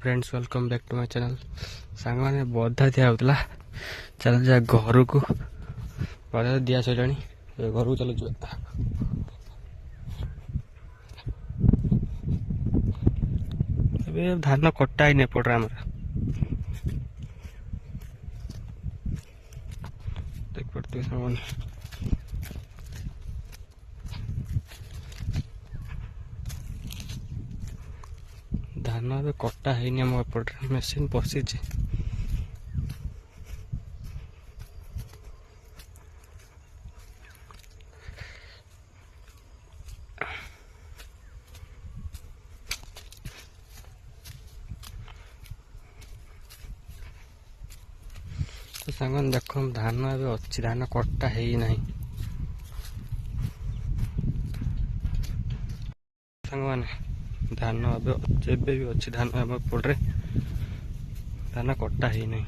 Friends welcome back to my channel. सांग मैंने बधा दिया होता चल जा घर को बधा दिया सर घर को चलो धान कटा ही पड़े आम देख पड़ते सामान धान ए कटा है एपटे मेसीन पशि तो सांग देख धान ए अच्छी धान कटा है ही नहीं सांग मैंने धान एवं भी अच्छी धान एपटे धान कटा ही नहीं।